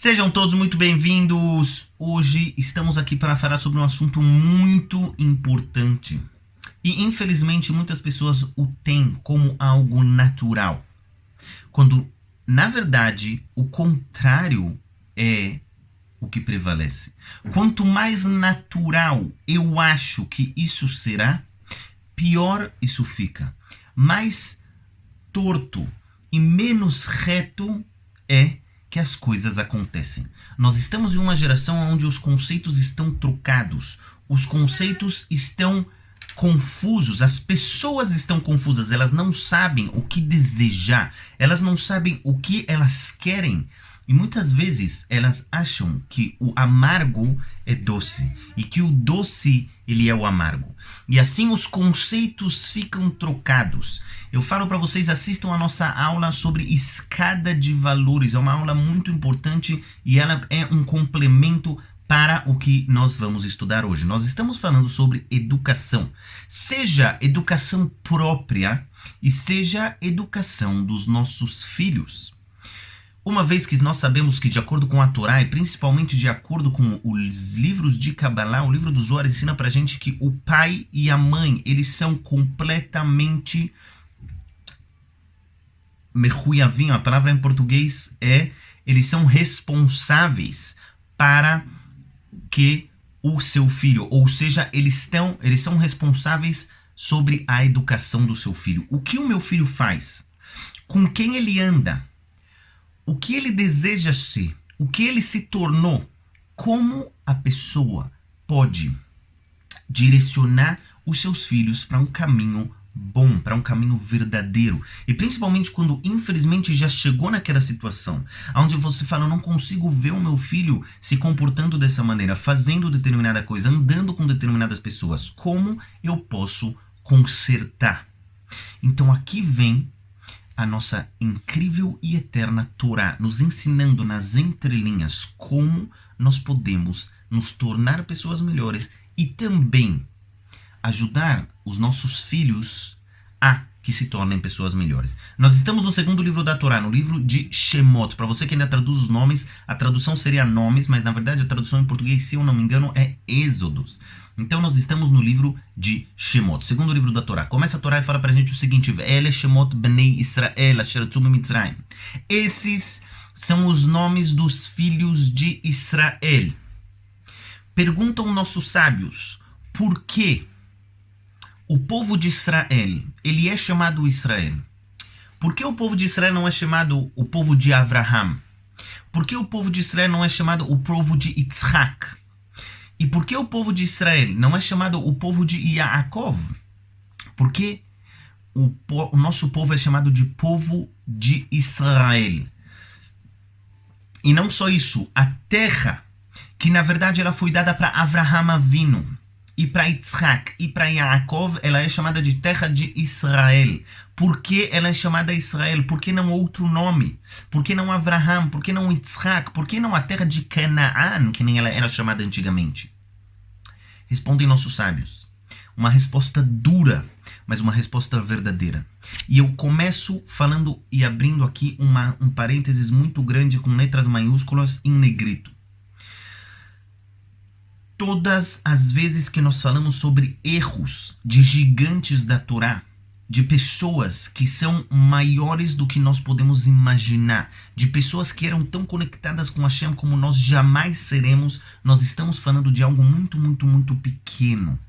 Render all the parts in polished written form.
Sejam todos muito bem-vindos. Hoje estamos aqui para falar sobre um assunto muito importante. E infelizmente muitas pessoas o têm como algo natural. Quando, na verdade, o contrário é o que prevalece. Quanto mais natural eu acho que isso será, pior isso fica. Mais torto e menos reto é que as coisas acontecem. Nós estamos em uma geração onde os conceitos estão trocados, os conceitos estão confusos, as pessoas estão confusas, elas não sabem o que desejar, elas não sabem o que elas querem. E muitas vezes elas acham que o amargo é doce e que o doce ele é o amargo. E assim os conceitos ficam trocados. Eu falo para vocês, assistam a nossa aula sobre escada de valores. É uma aula muito importante e ela é um complemento para o que nós vamos estudar hoje. Nós estamos falando sobre educação. Seja educação própria e seja educação dos nossos filhos. Uma vez que nós sabemos que de acordo com a Torá e principalmente de acordo com os livros de Kabbalah, o livro do Zohar ensina pra gente que o pai e a mãe, eles são completamente mechuyavinho, a palavra em português é, eles são responsáveis para que o seu filho, ou seja, eles são responsáveis sobre a educação do seu filho. O que o meu filho faz? Com quem ele anda? O que ele deseja ser? O que ele se tornou? Como a pessoa pode direcionar os seus filhos para um caminho bom, para um caminho verdadeiro? E principalmente quando infelizmente já chegou naquela situação onde você fala, eu não consigo ver o meu filho se comportando dessa maneira, fazendo determinada coisa, andando com determinadas pessoas. Como eu posso consertar? Então aqui vem a nossa incrível e eterna Torá, nos ensinando nas entrelinhas como nós podemos nos tornar pessoas melhores e também ajudar os nossos filhos a que se tornem pessoas melhores. Nós estamos no segundo livro da Torá, no livro de Shemot. Para você que ainda traduz os nomes, a tradução seria nomes, mas na verdade a tradução em português, se eu não me engano, é Êxodos. Então nós estamos no livro de Shemot, segundo livro da Torá. Começa a Torá e fala pra gente o seguinte: Ele Shemot Bnei Israel asher yatzu miMitzrayim. Esses são os nomes dos filhos de Israel. Perguntam nossos sábios, por que o povo de Israel, ele é chamado Israel? Por que o povo de Israel não é chamado o povo de Avraham? Por que o povo de Israel não é chamado o povo de Yitzhak? E por que o povo de Israel não é chamado o povo de Yaakov? Por que o nosso povo é chamado de povo de Israel? E não só isso, a terra, que na verdade ela foi dada para Avraham Avinu, e para Yitzhak e para Yaakov, ela é chamada de terra de Israel. Por que ela é chamada Israel? Por que não outro nome? Por que não Avraham? Por que não Yitzhak? Por que não a terra de Canaã, que nem ela era chamada antigamente? Respondem nossos sábios. Uma resposta dura, mas uma resposta verdadeira. E eu começo falando e abrindo aqui um parênteses muito grande com letras maiúsculas em negrito. Todas as vezes que nós falamos sobre erros de gigantes da Torá, de pessoas que são maiores do que nós podemos imaginar, de pessoas que eram tão conectadas com Hashem como nós jamais seremos, nós estamos falando de algo muito, muito, muito pequeno.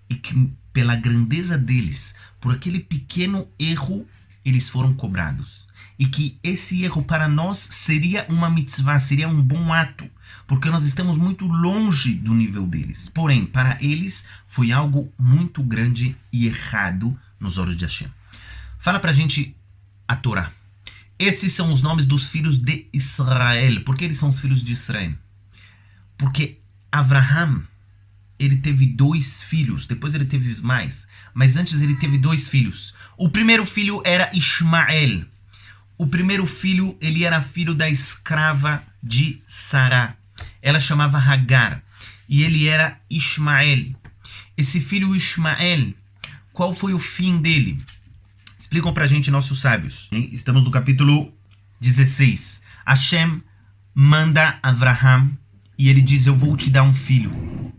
E que pela grandeza deles, por aquele pequeno erro, eles foram cobrados. E que esse erro para nós seria uma mitzvah, seria um bom ato, porque nós estamos muito longe do nível deles. Porém, para eles foi algo muito grande e errado nos olhos de Hashem. Fala pra gente a Torá. Esses são os nomes dos filhos de Israel. Por que eles são os filhos de Israel? Porque Avraham, ele teve 2 filhos, depois ele teve mais, mas antes ele teve 2 filhos. O primeiro filho era Ismael. O primeiro filho, ele era filho da escrava de Sará. Ela chamava Hagar. E ele era Ismael. Esse filho Ismael, qual foi o fim dele? Explicam pra gente nossos sábios. Estamos no capítulo 16. Hashem manda Avraham e ele diz: eu vou te dar um filho.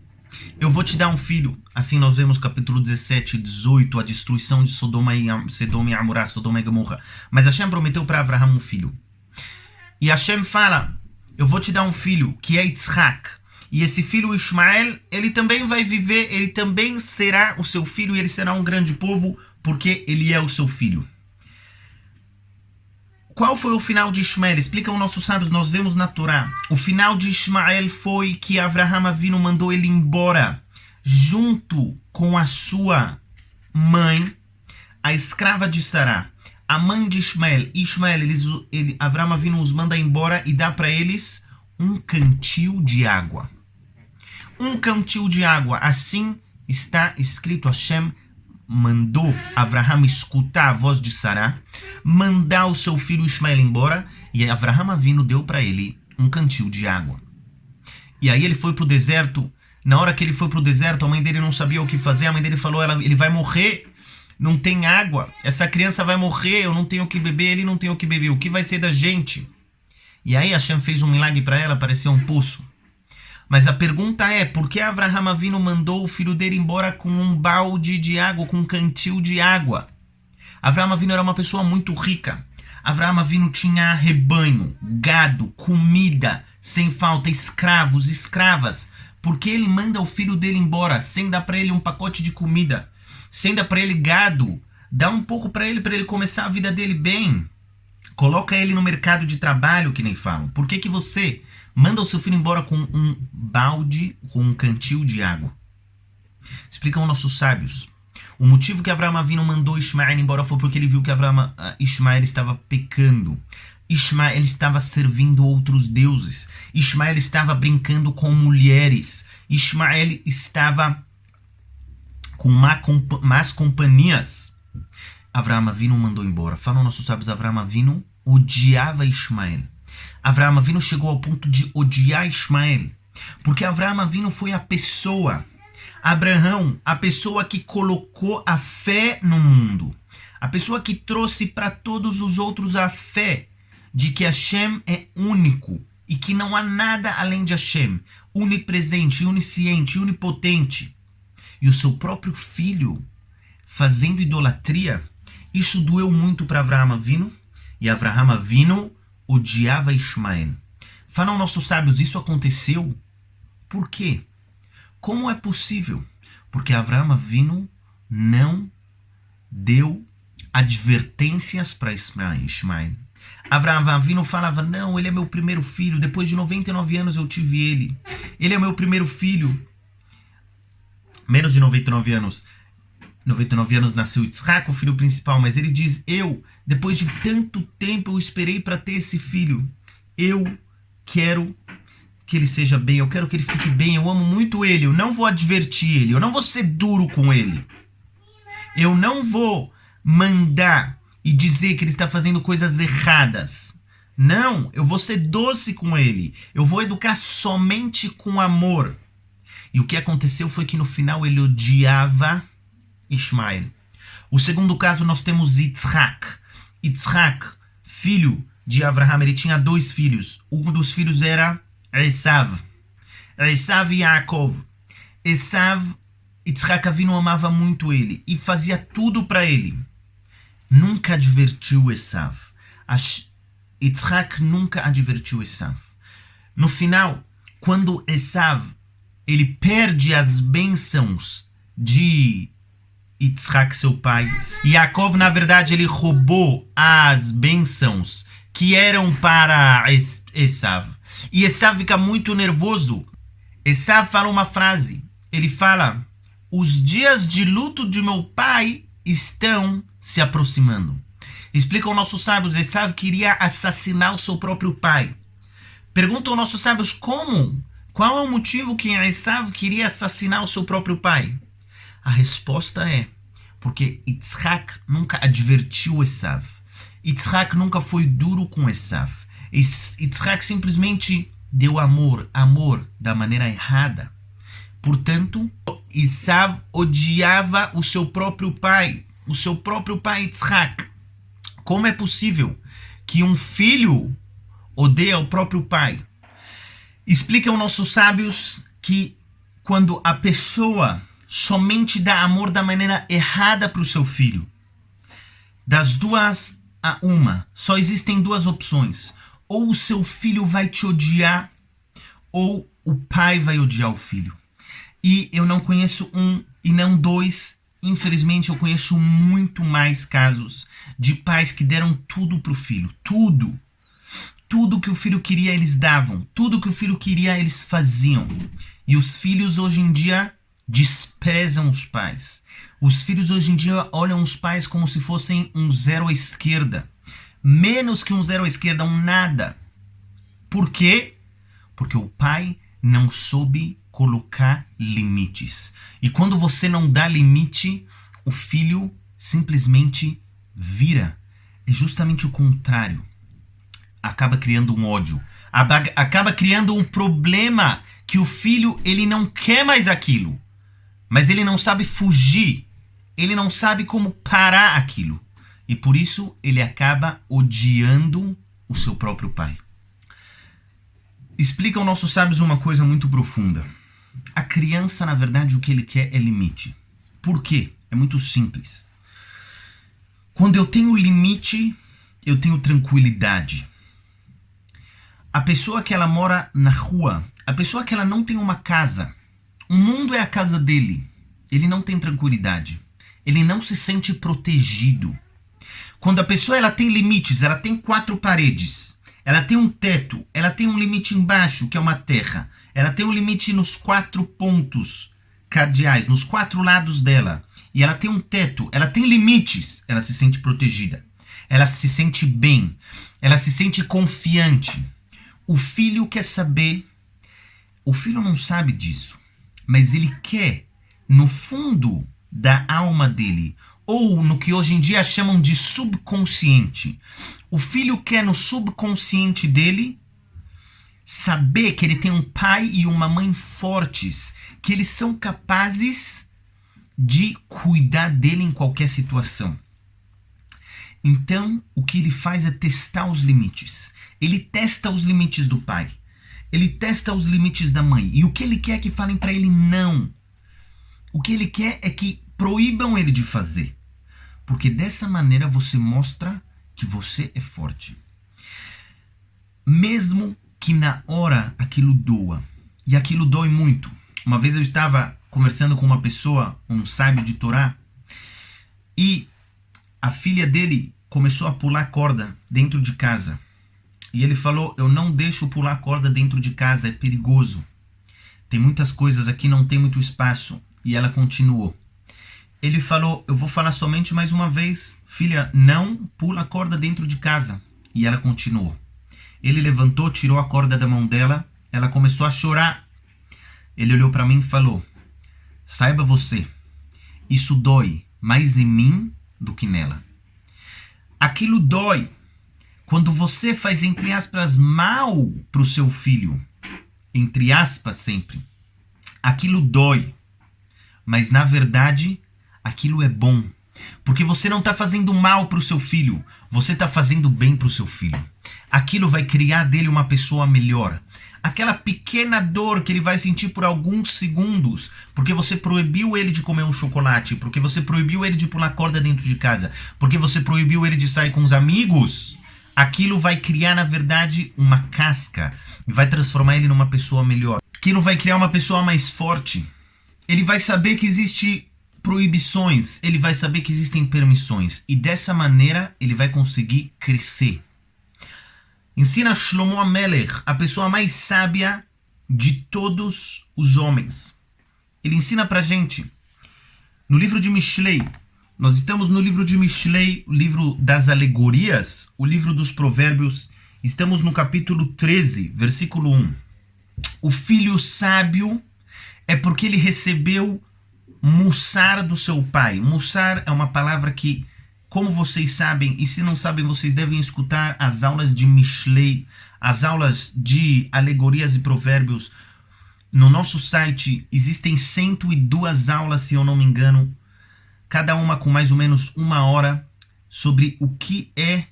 Eu vou te dar um filho. Assim nós vemos capítulo 17 e 18, a destruição de Sodoma e Amorá, Sodoma e Gomorra. Mas Hashem prometeu para Avraham um filho. E Hashem fala: eu vou te dar um filho, que é Yitzhak. E esse filho Ismael, ele também vai viver, ele também será o seu filho e ele será um grande povo, porque ele é o seu filho. Qual foi o final de Ismael? Explicam nossos sábios, nós vemos na Torá. O final de Ismael foi que Avraham Avinu mandou ele embora, junto com a sua mãe, a escrava de Sará. A mãe de Ismael, Avraham Avinu os manda embora e dá para eles um cantil de água. Um cantil de água, assim está escrito. Hashem mandou Avraham escutar a voz de Sará, mandar o seu filho Ismael embora, e Avraham Avinu deu para ele um cantil de água. E aí ele foi para o deserto. Na hora que ele foi para o deserto, a mãe dele não sabia o que fazer. A mãe dele falou: ele vai morrer, não tem água, essa criança vai morrer, eu não tenho o que beber, ele não tem o que beber, o que vai ser da gente? E aí Hashem fez um milagre para ela, parecia um poço. Mas a pergunta é: por que Avraham Avinu mandou o filho dele embora com um balde de água, com um cantil de água? Avraham Avinu era uma pessoa muito rica. Avraham Avinu tinha rebanho, gado, comida, sem falta, escravos, escravas. Por que ele manda o filho dele embora, sem dar para ele um pacote de comida, sem dar para ele gado? Dá um pouco para ele começar a vida dele bem. Coloca ele no mercado de trabalho, que nem falam. Por que você manda o seu filho embora com um balde, com um cantil de água? Explicam nossos sábios. O motivo que Avraham Avinu mandou Ismael embora foi porque ele viu que Ismael estava pecando. Ismael estava servindo outros deuses. Ismael estava brincando com mulheres. Ismael estava com más companhias. Avraham Avinu mandou embora. Falam nossos sábios, Avraham Avinu odiava Ismael. Avraham Avinu chegou ao ponto de odiar Ismael, porque Avraham Avinu foi a pessoa, Abraão, a pessoa que colocou a fé no mundo, a pessoa que trouxe para todos os outros a fé de que Hashem é único e que não há nada além de Hashem, onipresente, onisciente, onipotente. E o seu próprio filho fazendo idolatria, isso doeu muito para Avraham Avinu, e Avraham Avinu odiava Ismael. Falam nossos sábios, isso aconteceu por quê? Como é possível? Porque Avraham Avinu não deu advertências para Ismael. Avraham Avinu falava: não, ele é meu primeiro filho, depois de 99 anos eu tive ele. Ele é meu primeiro filho. Menos de 99 anos. 99 anos nasceu Yitzhak, o filho principal, mas ele diz: depois de tanto tempo eu esperei para ter esse filho. Eu quero que ele seja bem, eu quero que ele fique bem, eu amo muito ele, eu não vou advertir ele, eu não vou ser duro com ele. Eu não vou mandar e dizer que ele está fazendo coisas erradas. Não, eu vou ser doce com ele, eu vou educar somente com amor. E o que aconteceu foi que no final ele odiava Ismael. O segundo caso nós temos Yitzhak. Yitzhak, filho de Avraham, ele tinha 2 filhos. Um dos filhos era Esav. Esav e Yaakov. Esav, Yitzhak Avinu amava muito ele e fazia tudo para ele. Nunca advertiu Esav. Yitzhak nunca advertiu Esav. No final, quando Esav ele perde as bênçãos de Yitzhak, seu pai, e Yaakov, na verdade, ele roubou as bênçãos que eram para Esav. E Esav fica muito nervoso. Esav fala uma frase. Ele fala: os dias de luto de meu pai estão se aproximando. Explicam nossos sábios, Esav queria assassinar o seu próprio pai. Perguntam nossos sábios como? Qual é o motivo que Esav queria assassinar o seu próprio pai? A resposta é porque Yitzhak nunca advertiu Esav. Yitzhak nunca foi duro com Esav. Yitzhak simplesmente deu amor da maneira errada. Portanto, Esav odiava o seu próprio pai Yitzhak. Como é possível que um filho odeia o próprio pai? Explicam nossos sábios que quando a pessoa somente dá amor da maneira errada para o seu filho, das duas a uma, só existem duas opções. Ou o seu filho vai te odiar, ou o pai vai odiar o filho. E eu não conheço um e não dois. Infelizmente, eu conheço muito mais casos de pais que deram tudo pro filho. Tudo. Tudo que o filho queria, eles davam. Tudo que o filho queria, eles faziam. E os filhos, hoje em dia, desprezam os pais. Os filhos, hoje em dia, olham os pais como se fossem um zero à esquerda. Menos que um zero à esquerda, um nada. Por quê? Porque o pai não soube colocar limites. E quando você não dá limite, o filho simplesmente vira. É justamente o contrário. Acaba criando um ódio. Acaba criando um problema que o filho, ele não quer mais aquilo. Mas ele não sabe fugir. Ele não sabe como parar aquilo. E por isso ele acaba odiando o seu próprio pai. Explicam nossos sábios uma coisa muito profunda. A criança, na verdade, o que ele quer é limite. Por quê? É muito simples. Quando eu tenho limite, eu tenho tranquilidade. A pessoa que ela mora na rua, a pessoa que ela não tem uma casa, o mundo é a casa dele. Ele não tem tranquilidade. Ele não se sente protegido. Quando a pessoa ela tem limites, ela tem 4 paredes, ela tem um teto, ela tem um limite embaixo, que é uma terra, ela tem um limite nos 4 pontos cardeais, nos 4 lados dela, e ela tem um teto, ela tem limites, ela se sente protegida, ela se sente bem, ela se sente confiante. O filho quer saber, o filho não sabe disso, mas ele quer, no fundo da alma dele, ou no que hoje em dia chamam de subconsciente. O filho quer no subconsciente dele saber que ele tem um pai e uma mãe fortes, que eles são capazes de cuidar dele em qualquer situação. Então, o que ele faz é testar os limites. Ele testa os limites do pai. Ele testa os limites da mãe. E o que ele quer é que falem para ele não. O que ele quer é que proíbam ele de fazer. Porque dessa maneira você mostra que você é forte. Mesmo que na hora aquilo doa. E aquilo dói muito. Uma vez eu estava conversando com uma pessoa, um sábio de Torá, e a filha dele começou a pular corda dentro de casa. E ele falou, eu não deixo pular corda dentro de casa, é perigoso. Tem muitas coisas aqui, não tem muito espaço. E ela continuou. Ele falou, eu vou falar somente mais uma vez, filha, não pula a corda dentro de casa. E ela continuou. Ele levantou, tirou a corda da mão dela, ela começou a chorar. Ele olhou para mim e falou, saiba você, isso dói mais em mim do que nela. Aquilo dói quando você faz, entre aspas, mal para o seu filho. Entre aspas, sempre. Aquilo dói. Mas, na verdade, aquilo é bom. Porque você não está fazendo mal para o seu filho. Você está fazendo bem para o seu filho. Aquilo vai criar dele uma pessoa melhor. Aquela pequena dor que ele vai sentir por alguns segundos, porque você proibiu ele de comer um chocolate, porque você proibiu ele de pular corda dentro de casa, porque você proibiu ele de sair com os amigos, aquilo vai criar, na verdade, uma casca e vai transformar ele numa pessoa melhor. Aquilo vai criar uma pessoa mais forte. Ele vai saber que existem proibições, ele vai saber que existem permissões, e dessa maneira ele vai conseguir crescer. Ensina Shlomo Amelech, a pessoa mais sábia de todos os homens. Ele ensina pra gente, no livro de Mishlei, nós estamos no livro de Mishlei, o livro das alegorias, o livro dos provérbios, estamos no capítulo 13, versículo 1. O filho sábio é porque ele recebeu mussar do seu pai. Mussar é uma palavra que, como vocês sabem, e se não sabem, vocês devem escutar as aulas de Mishlei, as aulas de alegorias e provérbios. No nosso site existem 102 aulas, se eu não me engano, cada uma com mais ou menos 1 hora, sobre o que é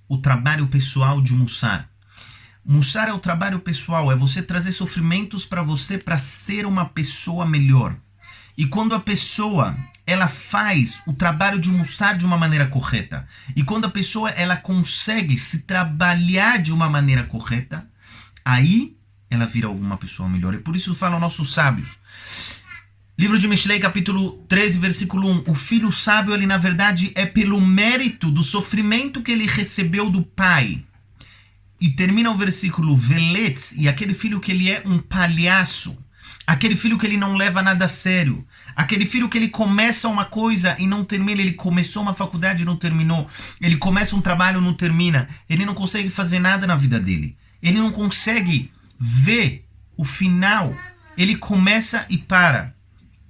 o trabalho pessoal de mussar. Mussar é o trabalho pessoal, é você trazer sofrimentos para você para ser uma pessoa melhor. E quando a pessoa ela faz o trabalho de mussar de uma maneira correta, e quando a pessoa ela consegue se trabalhar de uma maneira correta, aí ela vira alguma pessoa melhor. E por isso falam nossos sábios. Livro de Mishlei, capítulo 13, versículo 1. O filho sábio, ele na verdade é pelo mérito do sofrimento que ele recebeu do pai. E termina o versículo Veletz, e aquele filho que ele é um palhaço. Aquele filho que ele não leva nada a sério. Aquele filho que ele começa uma coisa e não termina. Ele começou uma faculdade e não terminou. Ele começa um trabalho e não termina. Ele não consegue fazer nada na vida dele. Ele não consegue ver o final. Ele começa e para.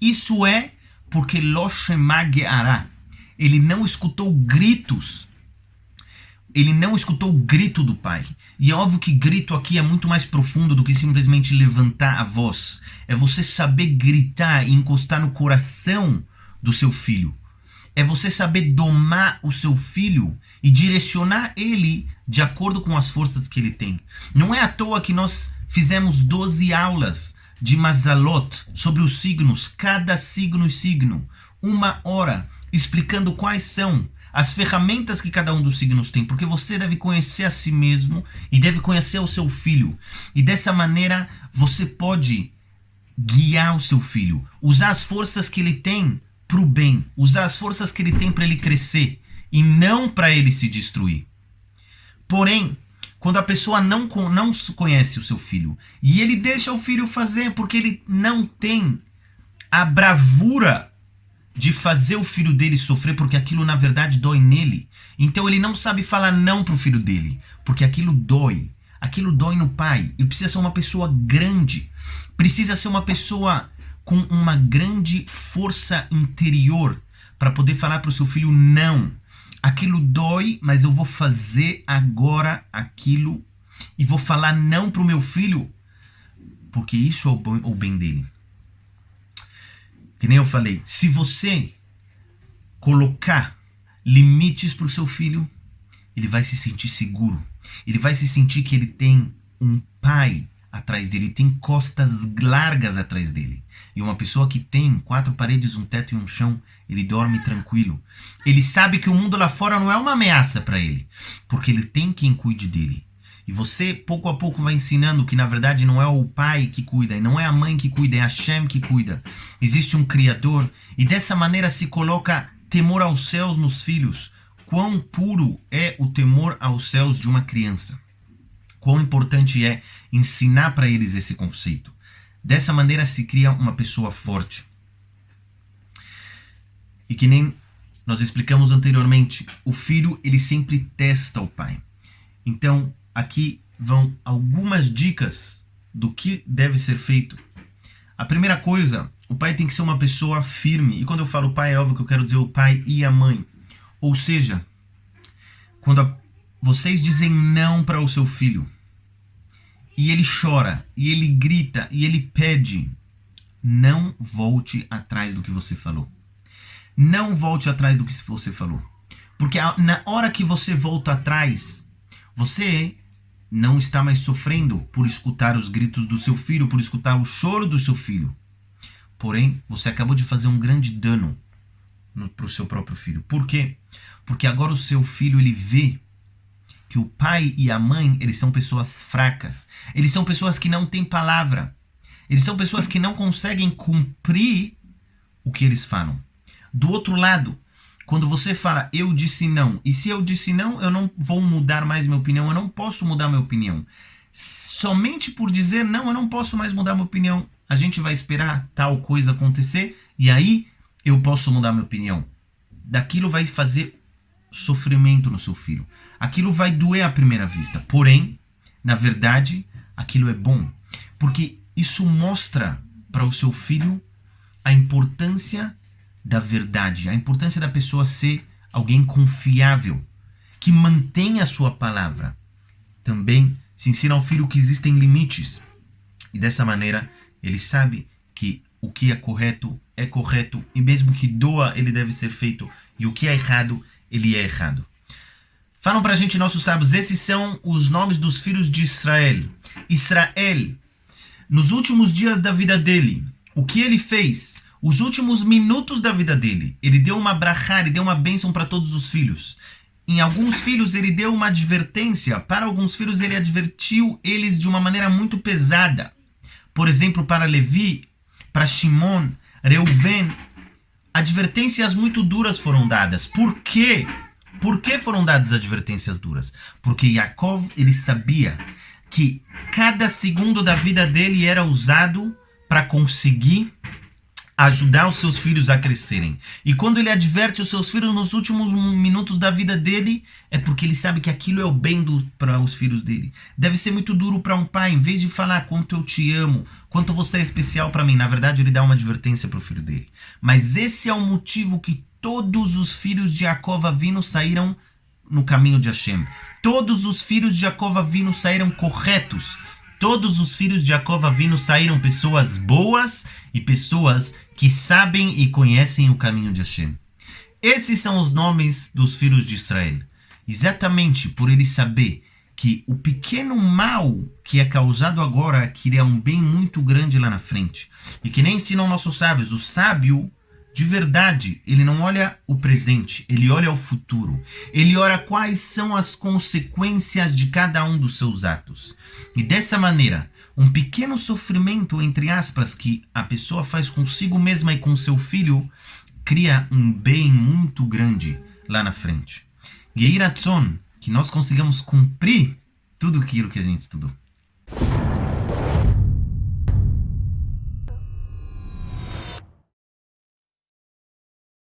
Isso é porque Lo Shema Ge'ara. Ele não escutou gritos. Ele não escutou o grito do pai. E é óbvio que grito aqui é muito mais profundo do que simplesmente levantar a voz. É você saber gritar e encostar no coração do seu filho. É você saber domar o seu filho e direcionar ele de acordo com as forças que ele tem. Não é à toa que nós fizemos 12 aulas de Mazalot sobre os signos, cada signo e signo. 1 hora explicando quais são as ferramentas que cada um dos signos tem, porque você deve conhecer a si mesmo e deve conhecer o seu filho. E dessa maneira você pode guiar o seu filho, usar as forças que ele tem para o bem, usar as forças que ele tem para ele crescer e não para ele se destruir. Porém, quando a pessoa não conhece o seu filho e ele deixa o filho fazer porque ele não tem a bravura de fazer o filho dele sofrer, porque aquilo na verdade dói nele. Então ele não sabe falar não pro filho dele, porque aquilo dói no pai. E precisa ser uma pessoa grande, precisa ser uma pessoa com uma grande força interior para poder falar pro seu filho não. Aquilo dói, mas eu vou fazer agora aquilo e vou falar não pro meu filho, porque isso é o bem dele. Que nem eu falei, se você colocar limites para o seu filho, ele vai se sentir seguro. Ele vai se sentir que ele tem um pai atrás dele, ele tem costas largas atrás dele. E uma pessoa que tem 4 paredes, um teto e um chão, ele dorme tranquilo. Ele sabe que o mundo lá fora não é uma ameaça para ele, porque ele tem quem cuide dele. E você, pouco a pouco, vai ensinando que, na verdade, não é o pai que cuida, e não é a mãe que cuida, é Hashem que cuida. Existe um Criador, e dessa maneira se coloca temor aos céus nos filhos. Quão puro é o temor aos céus de uma criança. Quão importante é ensinar para eles esse conceito. Dessa maneira se cria uma pessoa forte. E que nem nós explicamos anteriormente, o filho, ele sempre testa o pai. Então, aqui vão algumas dicas do que deve ser feito. A primeira coisa, o pai tem que ser uma pessoa firme. E quando eu falo pai, é óbvio que eu quero dizer o pai e a mãe. Ou seja, quando vocês dizem não para o seu filho, e ele chora, e ele grita, e ele pede, não volte atrás do que você falou. Não volte atrás do que você falou. Porque na hora que você volta atrás, você não está mais sofrendo por escutar os gritos do seu filho, por escutar o choro do seu filho. Porém, você acabou de fazer um grande dano para o seu próprio filho. Por quê? Porque agora o seu filho, ele vê que o pai e a mãe, eles são pessoas fracas. Eles são pessoas que não têm palavra. Eles são pessoas que não conseguem cumprir o que eles falam. Do outro lado, quando você fala, eu disse não, e se eu disse não, eu não vou mudar mais minha opinião, eu não posso mudar minha opinião. Somente por dizer não, eu não posso mais mudar minha opinião. A gente vai esperar tal coisa acontecer, e aí eu posso mudar minha opinião. Daquilo vai fazer sofrimento no seu filho. Aquilo vai doer à primeira vista. Porém, na verdade, aquilo é bom. Porque isso mostra para o seu filho a importância da verdade, a importância da pessoa ser alguém confiável, que mantém a sua palavra. Também se ensina ao filho que existem limites. E dessa maneira, ele sabe que o que é correto, e mesmo que doa, ele deve ser feito. E o que é errado, ele é errado. Falam pra gente nossos sábios, esses são os nomes dos filhos de Israel. Israel, nos últimos dias da vida dele, o que ele fez? Os últimos minutos da vida dele, ele deu uma brachá, ele deu uma bênção para todos os filhos. Em alguns filhos ele deu uma advertência, para alguns filhos ele advertiu eles de uma maneira muito pesada. Por exemplo, para Levi, para Shimon, Reuven, advertências muito duras foram dadas. Por quê? Por que foram dadas advertências duras? Porque Yaakov, ele sabia que cada segundo da vida dele era usado para conseguir ajudar os seus filhos a crescerem. E quando ele adverte os seus filhos nos últimos minutos da vida dele, é porque ele sabe que aquilo é o bem para os filhos dele. Deve ser muito duro para um pai, em vez de falar quanto eu te amo, quanto você é especial para mim, na verdade ele dá uma advertência para o filho dele. Mas esse é o motivo que todos os filhos de Yaakov Avinu saíram no caminho de Hashem. Todos os filhos de Yaakov Avinu saíram corretos. Todos os filhos de Yaakov Avinu saíram pessoas boas e pessoas que sabem e conhecem o caminho de Hashem. Esses são os nomes dos filhos de Israel. Exatamente por ele saber que o pequeno mal que é causado agora queria um bem muito grande lá na frente. E que nem ensinam nossos sábios. O sábio, de verdade, ele não olha o presente, ele olha o futuro. Ele olha quais são as consequências de cada um dos seus atos. E dessa maneira, um pequeno sofrimento, entre aspas, que a pessoa faz consigo mesma e com seu filho, cria um bem muito grande lá na frente. Yehi Ratzon, que nós consigamos cumprir tudo aquilo que a gente estudou.